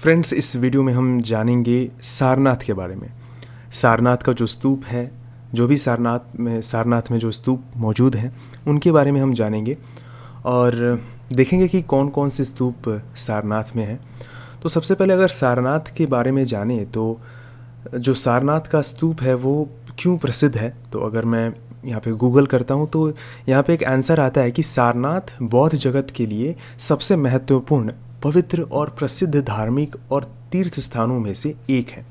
Friends, इस video में हम जानेंगे सारनाथ के बारे में। सारनाथ का जो स्तूप है, जो भी सारनाथ में जो स्तूप मौजूद हैं उनके बारे में हम जानेंगे और देखेंगे कि कौन कौन से स्तूप सारनाथ में हैं। तो सबसे पहले अगर सारनाथ के बारे में जानें तो जो सारनाथ का स्तूप है वो क्यों प्रसिद्ध है, तो अगर मैं यहाँ पे गूगल करता हूँ तो यहाँ पे एक आंसर आता है कि सारनाथ बौद्ध जगत के लिए सबसे महत्वपूर्ण, पवित्र और प्रसिद्ध धार्मिक और तीर्थ स्थानों में से एक है।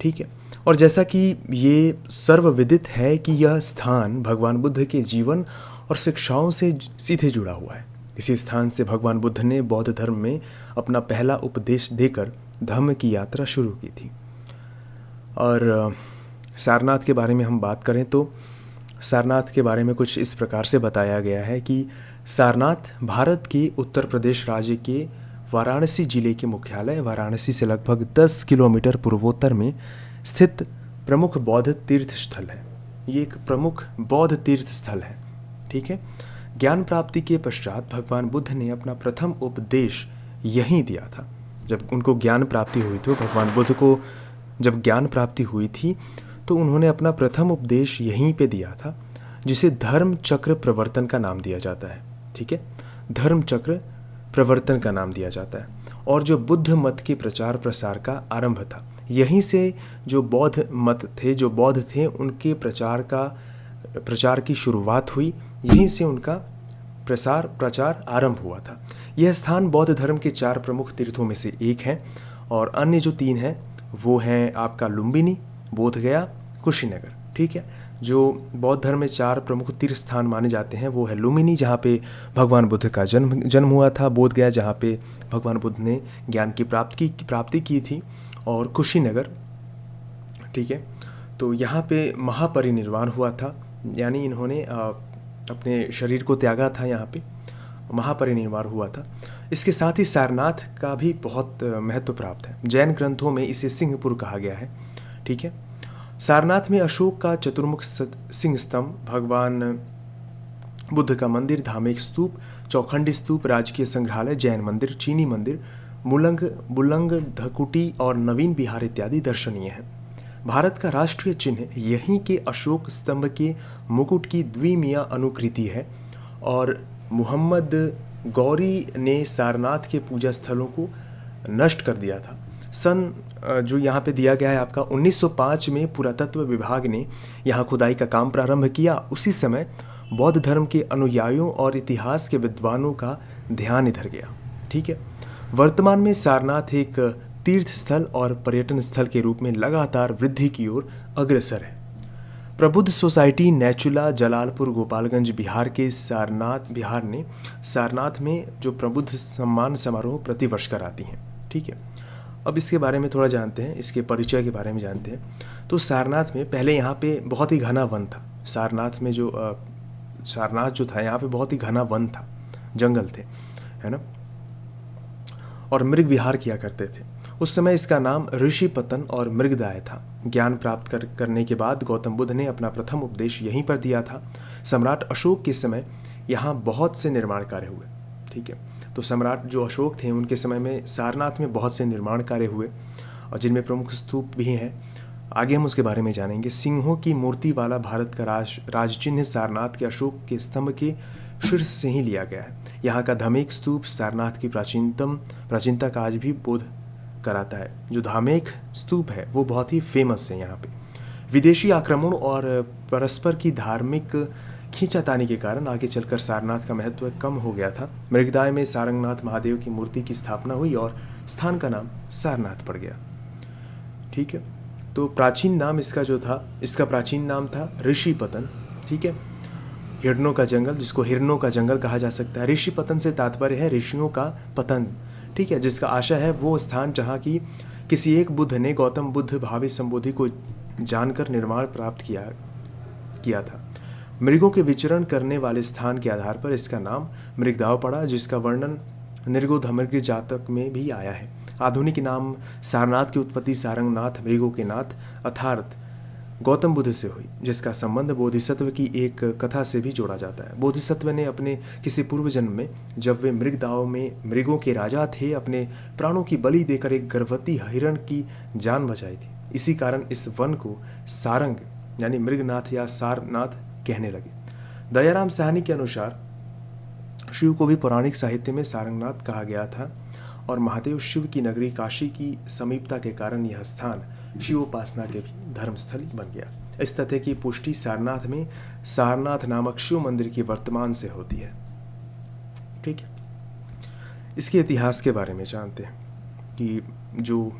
ठीक है, और जैसा कि ये सर्वविदित है कि यह स्थान भगवान बुद्ध के जीवन और शिक्षाओं से सीधे जुड़ा हुआ है। इसी स्थान से भगवान बुद्ध ने बौद्ध धर्म में अपना पहला उपदेश देकर धम्म की यात्रा शुरू की थी। और सारनाथ के बारे में हम बात करें तो सारनाथ के बारे में कुछ इस प्रकार से बताया गया है कि सारनाथ भारत के उत्तर प्रदेश राज्य के वाराणसी जिले के मुख्यालय वाराणसी से लगभग 10 किलोमीटर पूर्वोत्तर में स्थित प्रमुख बौद्ध तीर्थ स्थल है। ये एक प्रमुख बौद्ध तीर्थ स्थल है। ठीक है, ज्ञान प्राप्ति के पश्चात भगवान बुद्ध ने अपना प्रथम उपदेश यहीं दिया था। जब उनको ज्ञान प्राप्ति हुई थी, भगवान बुद्ध को जब ज्ञान प्राप्ति हुई थी तो उन्होंने अपना प्रथम उपदेश यहीं पे दिया था, जिसे धर्म चक्र प्रवर्तन का नाम दिया जाता है। ठीक है, धर्म चक्र प्रवर्तन का नाम दिया जाता है। और जो बुद्ध मत के प्रचार प्रसार का आरंभ था, यहीं से जो बौद्ध मत थे, जो बौद्ध थे, उनके प्रचार की शुरुआत हुई, यहीं से उनका प्रचार आरंभ हुआ था। यह स्थान बौद्ध धर्म के 4 प्रमुख तीर्थों में से एक है और अन्य जो 3 हैं वो हैं आपका लुम्बिनी, बोधगया, कुशीनगर। ठीक है, जो बौद्ध धर्म में 4 प्रमुख तीर्थ स्थान माने जाते हैं वो है लुम्बिनी, जहाँ पे भगवान बुद्ध का जन्म हुआ था, बोधगया जहाँ पे भगवान बुद्ध ने ज्ञान की प्राप्ति की थी, और कुशीनगर। ठीक है, तो यहाँ पे महापरिनिर्वाण हुआ था, यानी इन्होंने अपने शरीर को त्यागा था, यहाँ पे महापरिनिर्वाण हुआ था। इसके साथ ही सारनाथ का भी बहुत महत्व प्राप्त है। जैन ग्रंथों में इसे सिंहपुर कहा गया है। ठीक है, सारनाथ में अशोक का चतुर्मुख सिंह स्तंभ, भगवान बुद्ध का मंदिर, धार्मिक स्तूप, चौखंडी स्तूप, राजकीय संग्रहालय, जैन मंदिर, चीनी मंदिर, बुलंग धकुटी और नवीन विहार इत्यादि दर्शनीय है। भारत का राष्ट्रीय चिन्ह यहीं के अशोक स्तंभ के मुकुट की द्विमीय अनुकृति है और मुहम्मद गौरी ने सारनाथ के पूजा स्थलों को नष्ट कर दिया था। सन जो यहाँ पे दिया गया है आपका 1905 में पुरातत्व विभाग ने यहाँ खुदाई का काम प्रारंभ किया। उसी समय बौद्ध धर्म के अनुयायियों और इतिहास के विद्वानों का ध्यान इधर गया। ठीक है, वर्तमान में सारनाथ एक तीर्थ स्थल और पर्यटन स्थल के रूप में लगातार वृद्धि की ओर अग्रसर है। प्रबुद्ध सोसाइटी नेचुला जलालपुर गोपालगंज बिहार ने सारनाथ में जो प्रबुद्ध सम्मान समारोह प्रतिवर्ष कराती हैं। ठीक है, अब इसके बारे में थोड़ा जानते हैं, इसके परिचय के बारे में जानते हैं। तो सारनाथ में पहले यहाँ पे बहुत ही घना वन था। सारनाथ जो था यहाँ पे बहुत ही घना वन था, जंगल थे, है ना, और मृग विहार किया करते थे। उस समय इसका नाम ऋषिपतन और मृगदाय था। ज्ञान प्राप्त करने के बाद गौतम बुद्ध ने अपना प्रथम उपदेश यहीं पर दिया था। सम्राट अशोक के समय यहाँ बहुत से निर्माण कार्य हुए। ठीक है, तो सम्राट जो अशोक थे उनके समय में सारनाथ में बहुत से निर्माण कार्य हुए और जिनमें प्रमुख स्तूप भी हैं। आगे हम उसके बारे में जानेंगे। सिंहों की मूर्ति वाला भारत का राज चिन्ह सारनाथ के अशोक के स्तंभ के शीर्ष से ही लिया गया है। यहाँ का धामेक स्तूप सारनाथ की प्राचीनता का आज भी बोध कराता है। जो धामेक स्तूप है वो बहुत ही फेमस है। यहाँ पे विदेशी आक्रमण और परस्पर की धार्मिक खींचातानी के कारण आगे चलकर सारनाथ का महत्व कम हो गया था। मृगदाय में सारंगनाथ महादेव की मूर्ति की स्थापना हुई और स्थान का नाम सारनाथ पड़ गया। ठीक है, तो प्राचीन नाम इसका प्राचीन नाम था ऋषिपतन। ठीक है, हिरणों का जंगल, जिसको हिरणों का जंगल कहा जा सकता है। ऋषिपतन से तात्पर्य है ऋषियों का पतन। ठीक है, जिसका आशय है वो स्थान जहाँ की किसी एक बुद्ध ने गौतम बुद्ध भावी संबोधि को जानकर निर्माण प्राप्त किया था। मृगों के विचरण करने वाले स्थान के आधार पर इसका नाम मृगदाव पड़ा, जिसका वर्णन नृगोधमृग जातक में भी आया है। आधुनिक नाम सारनाथ की उत्पत्ति सारंगनाथ, मृगों के नाथ अर्थात गौतम बुद्ध से हुई, जिसका संबंध बोधिसत्व की एक कथा से भी जोड़ा जाता है। बोधिसत्व ने अपने किसी पूर्व जन्म में, जब वे मृगदाव में मृगों के राजा थे, अपने प्राणों की बलि देकर एक गर्भवती हिरण की जान बचाई थी। इसी कारण इस वन को सारंग यानी मृगनाथ या सारनाथ कहने लगे। दयाराम साहनी के अनुसार शिव को भी पौराणिक साहित्य में सारंगनाथ कहा गया था और महादेव शिव की नगरी काशी की समीपता के कारण यह स्थान शिवोपासना के भी धर्मस्थल बन गया। इस तथ्य की पुष्टि सारनाथ में सारनाथ नामक शिव मंदिर की वर्तमान से होती है। ठीक है, इसके इतिहास के बारे में जानते हैं कि जो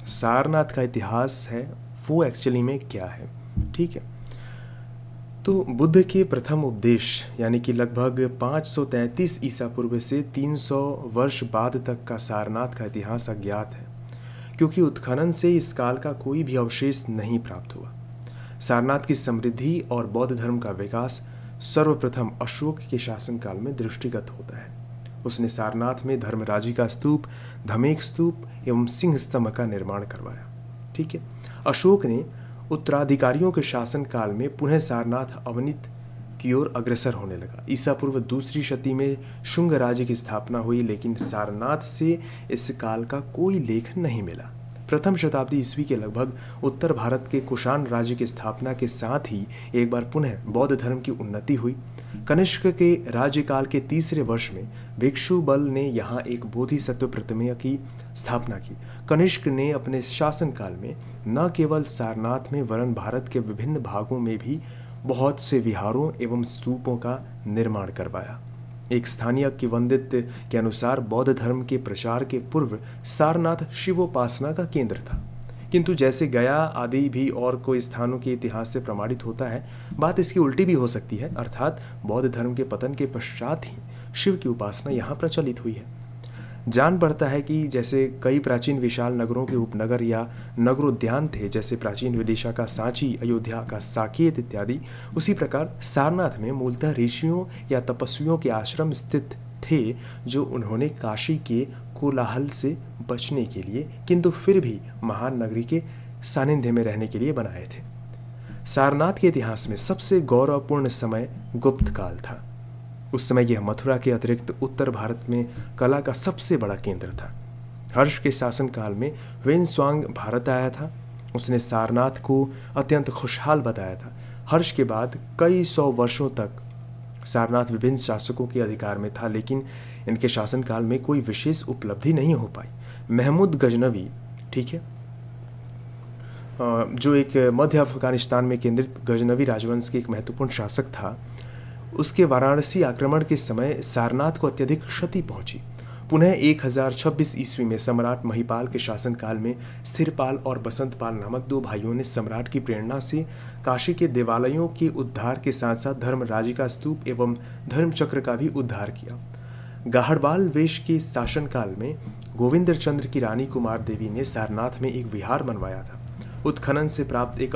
सारनाथ का इतिहास है वो एक्चुअली में क्या है। ठीक है, तो बुद्ध के प्रथम उपदेश यानी कि लगभग 533 ईसा पूर्व से 300 वर्ष बाद तक का सारनाथ का इतिहास अज्ञात है, क्योंकि उत्खनन से इस काल का कोई भी अवशेष नहीं प्राप्त हुआ। सारनाथ की समृद्धि और बौद्ध धर्म का विकास सर्वप्रथम अशोक के शासनकाल में दृष्टिगत होता है। उसने सारनाथ में धर्मराजी का स्तूप, धमेक स्तूप एवं सिंह स्तंभ का निर्माण करवाया। ठीक है, अशोक ने उत्तराधिकारियों के शासन काल में पुनः सारनाथ अवनीत की ओर अग्रसर होने लगा। ईसा पूर्व दूसरी शती में शुंग राज्य की स्थापना हुई, लेकिन सारनाथ से इस काल का कोई लेख नहीं मिला। प्रथम शताब्दी ईस्वी के लगभग उत्तर भारत के कुषाण राज्य की स्थापना के साथ ही एक बार पुनः बौद्ध धर्म की उन्नति हुई। कनिष्क के राज्यकाल के तीसरे वर्ष में भिक्षु बल ने यहाँ एक बोधिसत्व प्रतिमा की स्थापना की। कनिष्क ने अपने शासनकाल में न केवल सारनाथ में वरन भारत के विभिन्न भागों में भी बहुत से विहारों एवं स्तूपों का निर्माण करवाया। एक स्थानीय किंवदंत के अनुसार बौद्ध धर्म के प्रचार के पूर्व सारनाथ शिवोपासना का केंद्र था, किंतु जैसे गया आदि भी और कोई स्थानों के इतिहास से प्रमाणित होता है, बात इसकी उल्टी भी हो सकती है, अर्थात बौद्ध धर्म के पतन के पश्चात ही शिव की उपासना यहाँ प्रचलित हुई है। जान पड़ता है कि जैसे कई प्राचीन विशाल नगरों के उपनगर या नगरोद्यान थे, जैसे प्राचीन विदिशा का सांची, अयोध्या का साकेत इत्यादि, उसी प्रकार सारनाथ में मूलतः ऋषियों या तपस्वियों के आश्रम स्थित थे, जो उन्होंने काशी के कोलाहल से बचने के लिए, किंतु फिर भी महान नगरी के सानिध्य में रहने के लिए बनाए थे। सारनाथ के इतिहास में सबसे गौरवपूर्ण समय गुप्त काल था। उस समय यह मथुरा के अतिरिक्त उत्तर भारत में कला का सबसे बड़ा केंद्र था। हर्ष के शासनकाल में वेनस्वांग भारत आया था। उसने सारनाथ को अत्यंत खुशहाल बताया था। हर्ष के बाद कई सौ वर्षों तक सारनाथ विभिन्न शासकों के अधिकार में था, लेकिन इनके शासनकाल में कोई विशेष उपलब्धि नहीं हो पाई। महमूद गजनवी, ठीक है, जो एक मध्य अफगानिस्तान में केंद्रित गजनवी राजवंश के एक महत्वपूर्ण शासक था, उसके वाराणसी आक्रमण के समय सारनाथ को अत्यधिक क्षति पहुंची। पुनः 1026 ईस्वी में सम्राट महिपाल के शासनकाल में स्थिरपाल और बसंतपाल नामक दो भाइयों ने सम्राट की प्रेरणा से काशी के देवालयों के उद्धार के साथ साथ धर्मराजी का स्तूप एवं धर्मचक्र का भी उद्धार किया। गाहड़वाल वेश के शासनकाल में गोविंद चंद्र की रानी कुमार देवी ने सारनाथ में एक विहार बनवाया था। उत्खनन से प्राप्त एक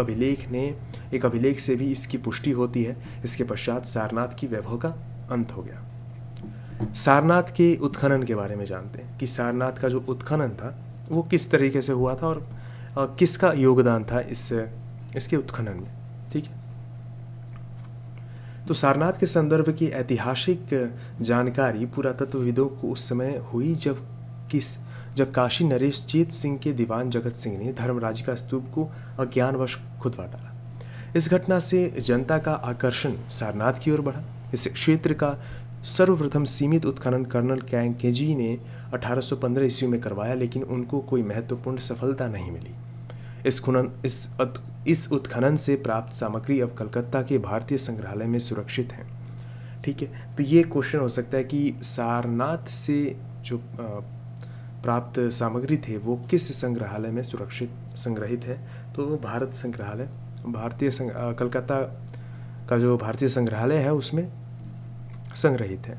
अभिलेख से भी इसकी पुष्टि होती है। इसके पश्चात सारनाथ की वैभव का अंत हो गया। सारनाथ के उत्खनन के बारे में जानते हैं कि सारनाथ का जो उत्खनन था वो किस तरीके से हुआ था और किसका योगदान था इसके उत्खनन में। ठीक है, तो सारनाथ के संदर्भ की ऐतिहासिक जानकारी पुरातत्वविदों को उस समय हुई जब काशी नरेश जीत सिंह के दीवान जगत सिंह ने धर्मराज का स्तूप को अज्ञानवश खुदवा डाला। इस घटना से जनता का आकर्षण सारनाथ की ओर बढ़ा। इस क्षेत्र का सर्वप्रथम सीमित उत्खनन कर्नल कैंकेजी ने 1815 ईस्वी में करवाया, लेकिन उनको कोई महत्वपूर्ण सफलता नहीं मिली। इस उत्खनन से प्राप्त सामग्री अब कलकत्ता के भारतीय संग्रहालय में सुरक्षित है। ठीक है, तो ये क्वेश्चन हो सकता है कि सारनाथ से जो प्राप्त सामग्री थे वो किस संग्रहालय में संग्रहित है। तो वो भारत संग्रहालय, कलकत्ता का जो भारतीय संग्रहालय है उसमें संग्रहित है।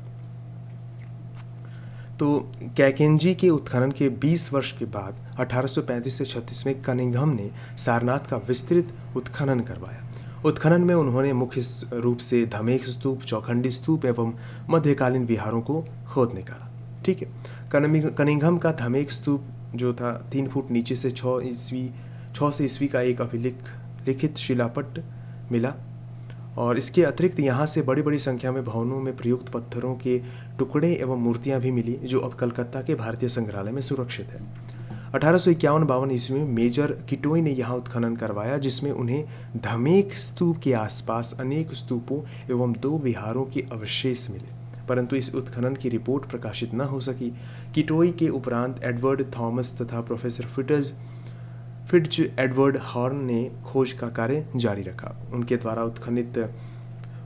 तो कैकेंजी के उत्खनन के 20 वर्ष के बाद 1835 से 36 में कनिंघम ने सारनाथ का विस्तृत उत्खनन करवाया। उत्खनन में उन्होंने मुख्य रूप से धमेक स्तूप, चौखंडी स्तूप एवं मध्यकालीन विहारों को खोद निकाला। ठीक है, कनिंघम का धमेक स्तूप जो था 3 फुट नीचे से 6 से ईस्वी का एक अभिलेख लिखित शिलापट्ट मिला। और इसके अतिरिक्त यहाँ से बड़ी बड़ी संख्या में भवनों में प्रयुक्त पत्थरों के टुकड़े एवं मूर्तियाँ भी मिली, जो अब कलकत्ता के भारतीय संग्रहालय में सुरक्षित है। 1851-52 ईस्वी में मेजर किटोई ने यहाँ उत्खनन करवाया, जिसमें उन्हें धमेक स्तूप के आसपास अनेक स्तूपों एवं 2 विहारों के अवशेष मिले, परंतु इस उत्खनन की रिपोर्ट प्रकाशित न हो सकी। किटोई के उपरांत एडवर्ड थॉमस तथा प्रोफेसर फिट्ज एडवर्ड हॉर्न ने खोज का कार्य जारी रखा। उनके द्वारा उत्खनित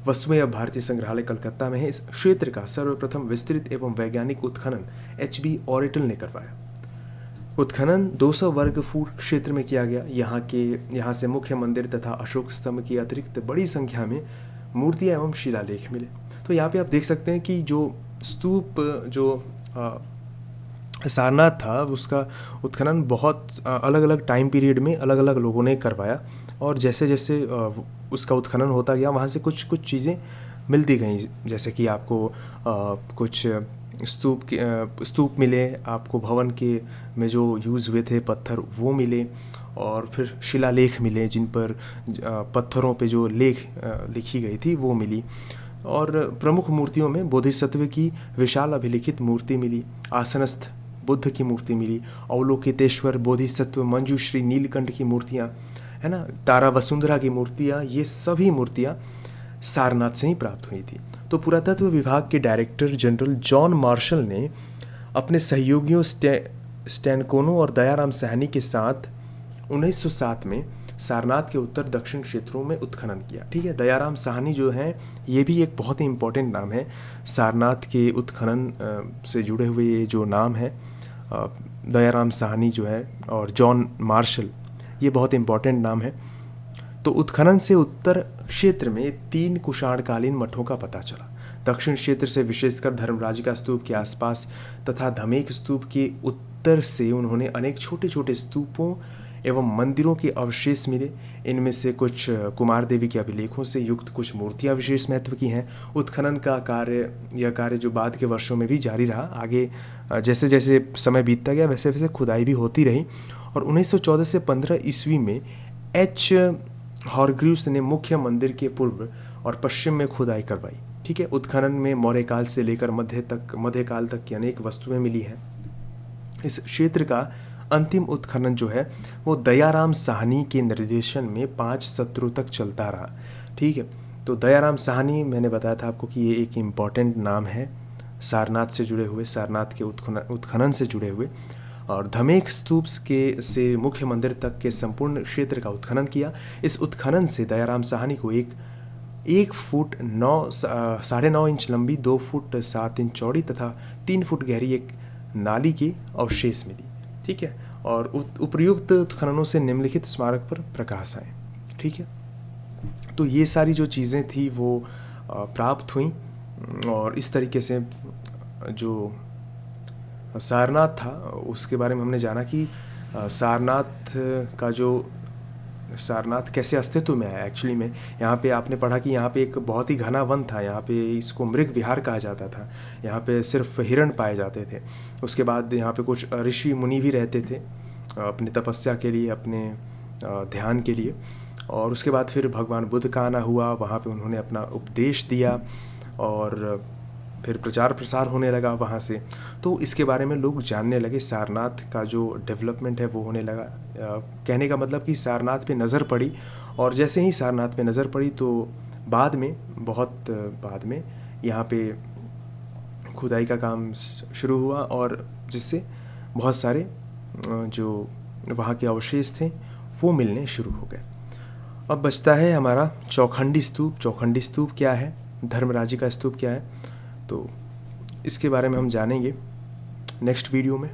वस्तुएं अब भारतीय संग्रहालय कलकत्ता में है। इस क्षेत्र का सर्वप्रथम विस्तृत एवं वैज्ञानिक उत्खनन HB ऑरिटल ने करवाया। उत्खनन 200 वर्ग फुट क्षेत्र में किया गया। यहाँ से मुख्य मंदिर तथा अशोक स्तंभ की अतिरिक्त बड़ी संख्या में मूर्तियाँ एवं शिलालेख मिले। तो यहाँ पे आप देख सकते हैं कि जो स्तूप जो सारनाथ था, उसका उत्खनन बहुत अलग अलग टाइम पीरियड में अलग अलग लोगों ने करवाया, और जैसे जैसे उसका उत्खनन होता गया वहाँ से कुछ कुछ चीज़ें मिलती गई, जैसे कि आपको कुछ स्तूप मिले, आपको भवन के में जो यूज़ हुए थे पत्थर वो मिले, और फिर शिलालेख मिले जिन पर पत्थरों पे जो लेख लिखी गई थी वो मिली। और प्रमुख मूर्तियों में बोधिसत्व की विशाल अभिलिखित मूर्ति मिली, आसनस्थ बुद्ध की मूर्ति मिली, अवलोकितेश्वर बोधिसत्व, मंजूश्री नीलकंठ की मूर्तियाँ, है ना, तारा वसुंधरा की मूर्तियाँ, ये सभी मूर्तियाँ सारनाथ से ही प्राप्त हुई थी। तो पुरातत्व विभाग के डायरेक्टर जनरल जॉन मार्शल ने अपने सहयोगियों स्टैनकोनो और दयाराम साहनी के साथ 1907 में सारनाथ के उत्तर दक्षिण क्षेत्रों में उत्खनन किया। ठीक है, दयाराम साहनी जो हैं ये भी एक बहुत ही इम्पोर्टेंट नाम है सारनाथ के उत्खनन से जुड़े हुए। ये जो नाम है दयाराम साहनी जो है और जॉन मार्शल, ये बहुत इम्पोर्टेंट नाम है। तो उत्खनन से उत्तर क्षेत्र में 3 कुषाणकालीन मठों का पता चला। दक्षिण क्षेत्र से विशेषकर धर्मराजिका स्तूप के आसपास तथा धमेक स्तूप के उत्तर से उन्होंने अनेक छोटे छोटे स्तूपों एवं मंदिरों के अवशेष मिले। इनमें से कुछ कुमार देवी के अभिलेखों से युक्त कुछ मूर्तियां विशेष महत्व की हैं। उत्खनन का यह कार्य जो बाद के वर्षों में भी जारी रहा। आगे जैसे जैसे समय बीतता गया वैसे वैसे खुदाई भी होती रही, और 1914 से 15 ईस्वी में H. हॉरग्रीव्स ने मुख्य मंदिर के पूर्व और पश्चिम में खुदाई करवाई। ठीक है, उत्खनन में मौर्य काल से लेकर मध्यकाल तक की अनेक वस्तुएं मिली हैं। इस क्षेत्र का अंतिम उत्खनन जो है वो दयाराम साहनी के निर्देशन में 5 सत्रों तक चलता रहा। ठीक है, तो दयाराम साहनी, मैंने बताया था आपको कि ये एक इम्पॉर्टेंट नाम है सारनाथ से जुड़े हुए, सारनाथ के उत्खनन से जुड़े हुए। और धमेक स्तूप से मुख्य मंदिर तक के संपूर्ण क्षेत्र का उत्खनन किया। इस उत्खनन से दयाराम साहनी को 1 फुट 9.5 इंच लंबी, 2 फुट 7 इंच चौड़ी तथा 3 फुट गहरी एक नाली की अवशेष मिली। ठीक है, और उपर्युक्त उत्खननों से निम्नलिखित स्मारक पर प्रकाश आए। ठीक है, तो ये सारी जो चीज़ें थी वो प्राप्त हुई, और इस तरीके से जो सारनाथ था उसके बारे में हमने जाना कि सारनाथ कैसे अस्तित्व में आया। एक्चुअली में यहाँ पे आपने पढ़ा कि यहाँ पे एक बहुत ही घना वन था, यहाँ पे इसको मृग विहार कहा जाता था, यहाँ पे सिर्फ हिरण पाए जाते थे। उसके बाद यहाँ पे कुछ ऋषि मुनि भी रहते थे अपनी तपस्या के लिए, अपने ध्यान के लिए। और उसके बाद फिर भगवान बुद्ध का आना हुआ, वहाँ पे उन्होंने अपना उपदेश दिया और फिर प्रचार प्रसार होने लगा वहाँ से। तो इसके बारे में लोग जानने लगे, सारनाथ का जो डेवलपमेंट है वो होने लगा। कहने का मतलब कि सारनाथ पे नज़र पड़ी, और जैसे ही सारनाथ पे नज़र पड़ी तो बहुत बाद में यहाँ पे खुदाई का काम शुरू हुआ, और जिससे बहुत सारे जो वहाँ के अवशेष थे वो मिलने शुरू हो गए। अब बचता है हमारा चौखंडी स्तूप। चौखंडी स्तूप क्या है, धर्मराजिका स्तूप क्या है, तो इसके बारे में हम जानेंगे नेक्स्ट वीडियो में।